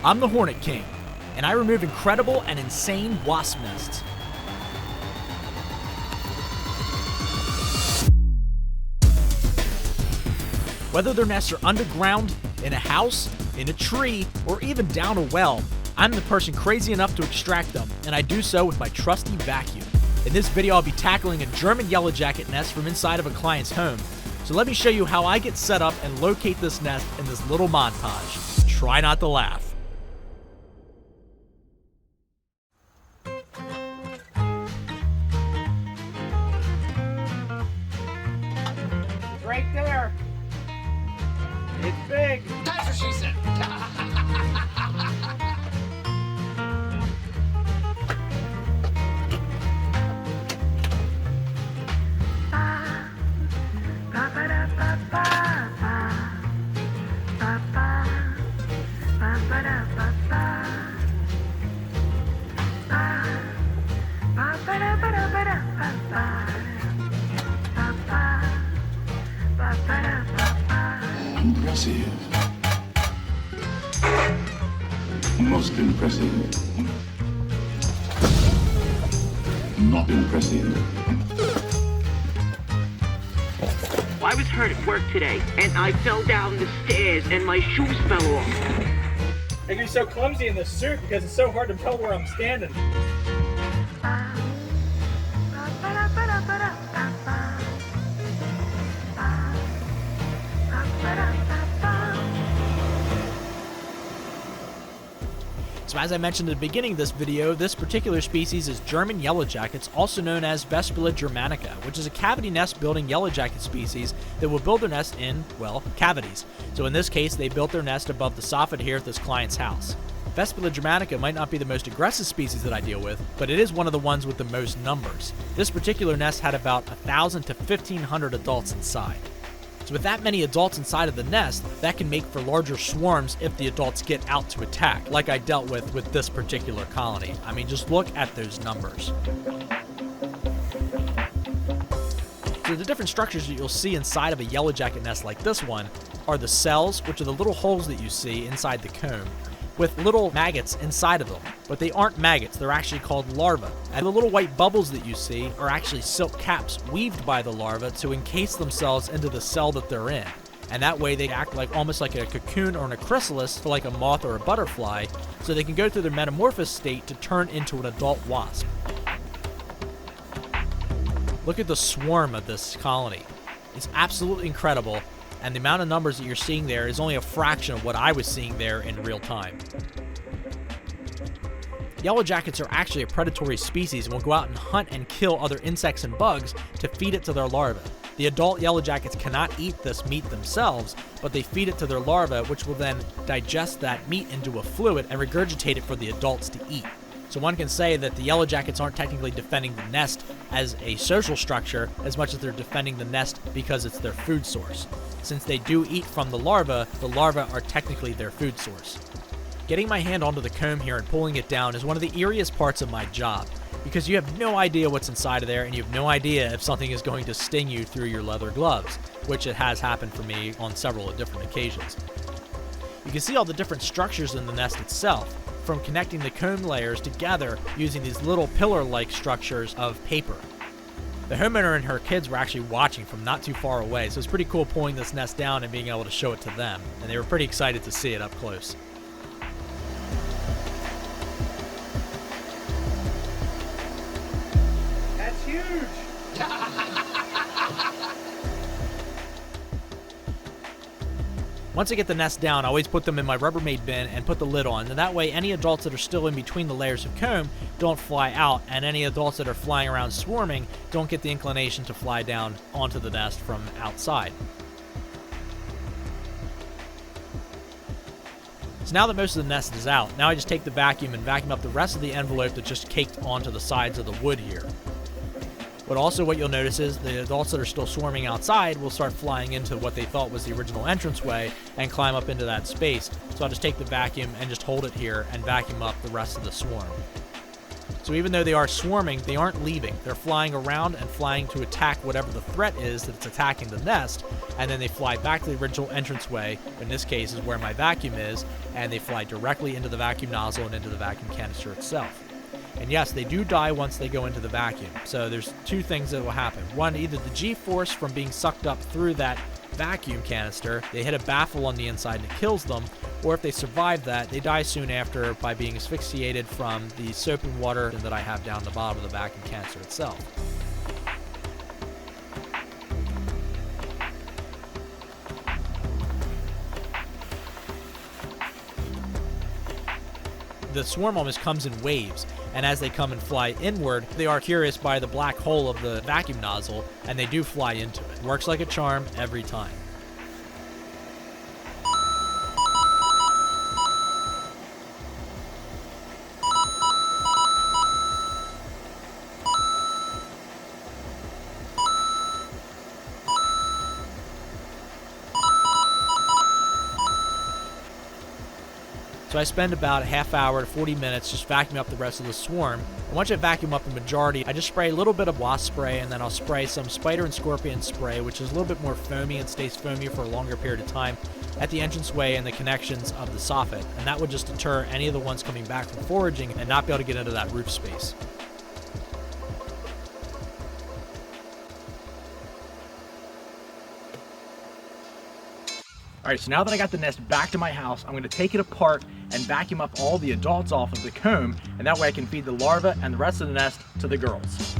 I'm the Hornet King, and I remove incredible and insane wasp nests. Whether their nests are underground, in a house, in a tree, or even down a well, I'm the person crazy enough to extract them, and I do so with my trusty vacuum. In this video, I'll be tackling a German yellow jacket nest from inside of a client's home. So let me show you how I get set up and locate this nest in this little montage. Try not to laugh. It's right there. It's big. That's what she said. Impressive. Most impressive. Not impressive. I was hurt at work today, and I fell down the stairs, and my shoes fell off. I can be so clumsy in this suit because it's so hard to tell where I'm standing. So as I mentioned at the beginning of this video, this particular species is German yellow jackets, also known as Vespula germanica, which is a cavity nest building yellow jacket species that will build their nest in, well, cavities. So in this case, they built their nest above the soffit here at this client's house. Vespula germanica might not be the most aggressive species that I deal with, but it is one of the ones with the most numbers. This particular nest had about 1,000 to 1,500 adults inside. So with that many adults inside of the nest, that can make for larger swarms if the adults get out to attack, like I dealt with this particular colony. I mean, just look at those numbers. So the different structures that you'll see inside of a yellow jacket nest like this one are the cells, which are the little holes that you see inside the comb, with little maggots inside of them. But they aren't maggots, they're actually called larvae. And the little white bubbles that you see are actually silk caps weaved by the larvae to encase themselves into the cell that they're in. And that way they act like almost like a cocoon or a chrysalis to like a moth or a butterfly, so they can go through their metamorphosis state to turn into an adult wasp. Look at the swarm of this colony. It's absolutely incredible. And the amount of numbers that you're seeing there is only a fraction of what I was seeing there in real time. Yellow jackets are actually a predatory species and will go out and hunt and kill other insects and bugs to feed it to their larvae. The adult yellow jackets cannot eat this meat themselves, but they feed it to their larvae, which will then digest that meat into a fluid and regurgitate it for the adults to eat. So one can say that the yellow jackets aren't technically defending the nest as a social structure as much as they're defending the nest because it's their food source. Since they do eat from the larvae are technically their food source. Getting my hand onto the comb here and pulling it down is one of the eeriest parts of my job, because you have no idea what's inside of there and you have no idea if something is going to sting you through your leather gloves, which it has happened for me on several different occasions. You can see all the different structures in the nest itself, from connecting the comb layers together using these little pillar-like structures of paper. The homeowner and her kids were actually watching from not too far away, so it's pretty cool pulling this nest down and being able to show it to them, and they were pretty excited to see it up close. That's huge. Once I get the nest down, I always put them in my Rubbermaid bin and put the lid on, and that way any adults that are still in between the layers of comb don't fly out, and any adults that are flying around swarming don't get the inclination to fly down onto the nest from outside. So now that most of the nest is out, now I just take the vacuum and vacuum up the rest of the envelope that's just caked onto the sides of the wood here. But also what you'll notice is the adults that are still swarming outside will start flying into what they thought was the original entranceway and climb up into that space. So I'll just take the vacuum and just hold it here and vacuum up the rest of the swarm. So even though they are swarming, they aren't leaving. They're flying around and flying to attack whatever the threat is that's attacking the nest, and then they fly back to the original entranceway, in this case is where my vacuum is, and they fly directly into the vacuum nozzle and into the vacuum canister itself. And yes, they do die once they go into the vacuum. So there's two things that will happen. One, either the G-force from being sucked up through that vacuum canister, they hit a baffle on the inside and it kills them, or if they survive that, they die soon after by being asphyxiated from the soap and water that I have down the bottom of the vacuum canister itself. The swarm almost comes in waves, and as they come and fly inward, they are curious by the black hole of the vacuum nozzle, and they do fly into it. Works like a charm every time. So I spend about a half hour to 40 minutes just vacuuming up the rest of the swarm. And once I vacuum up the majority, I just spray a little bit of wasp spray, and then I'll spray some spider and scorpion spray, which is a little bit more foamy and stays foamy for a longer period of time at the entranceway and the connections of the soffit. And that would just deter any of the ones coming back from foraging and not be able to get into that roof space. Alright, so now that I got the nest back to my house, I'm going to take it apart and vacuum up all the adults off of the comb, and that way I can feed the larvae and the rest of the nest to the girls.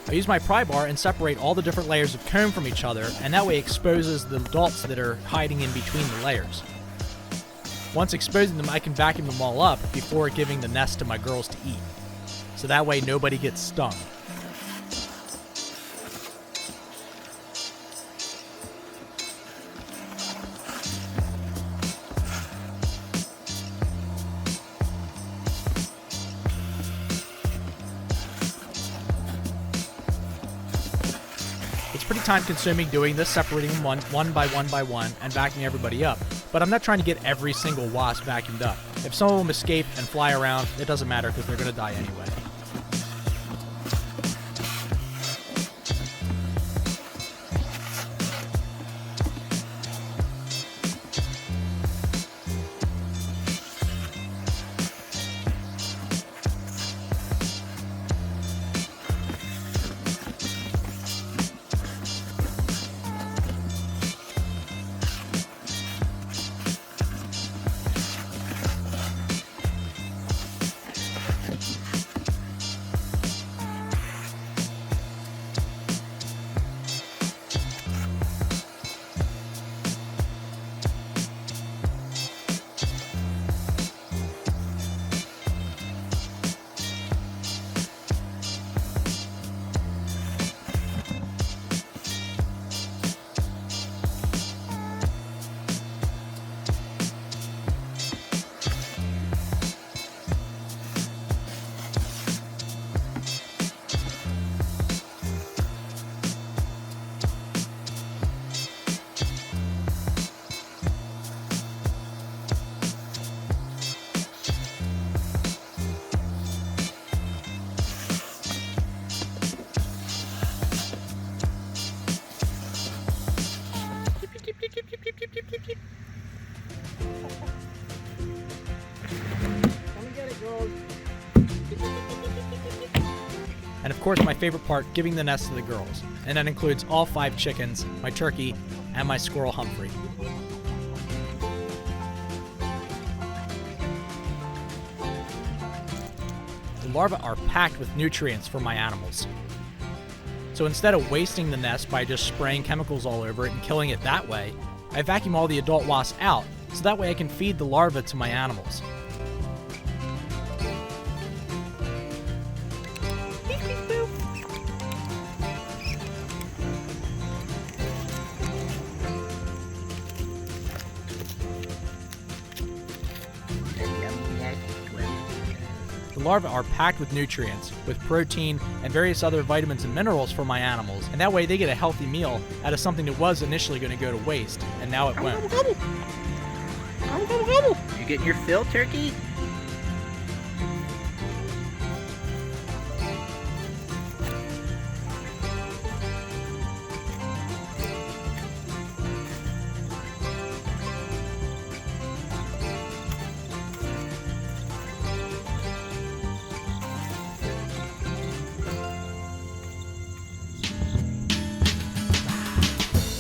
I use my pry bar and separate all the different layers of comb from each other, and that way exposes the adults that are hiding in between the layers. Once exposing them, I can vacuum them all up before giving the nest to my girls to eat. So that way nobody gets stung. It's pretty time consuming doing this, separating them one by one and vacuuming everybody up. But I'm not trying to get every single wasp vacuumed up. If some of them escape and fly around, it doesn't matter because they're going to die anyway. And of course, my favorite part, giving the nest to the girls. And that includes all 5 chickens, my turkey, and my squirrel Humphrey. The larvae are packed with nutrients for my animals. So instead of wasting the nest by just spraying chemicals all over it and killing it that way, I vacuum all the adult wasps out, so that way I can feed the larvae to my animals. larvae are packed with nutrients, with protein and various other vitamins and minerals for my animals, and that way they get a healthy meal out of something that was initially going to go to waste, and now it won't. You getting your fill, turkey?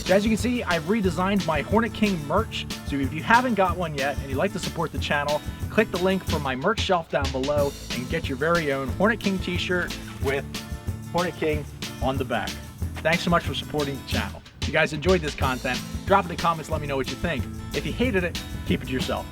So as you can see, I've redesigned my Hornet King merch. So if you haven't got one yet and you'd like to support the channel, click the link for my merch shelf down below and get your very own Hornet King t-shirt with Hornet King on the back. Thanks so much for supporting the channel. If you guys enjoyed this content, drop it in the comments, let me know what you think. If you hated it, keep it to yourself.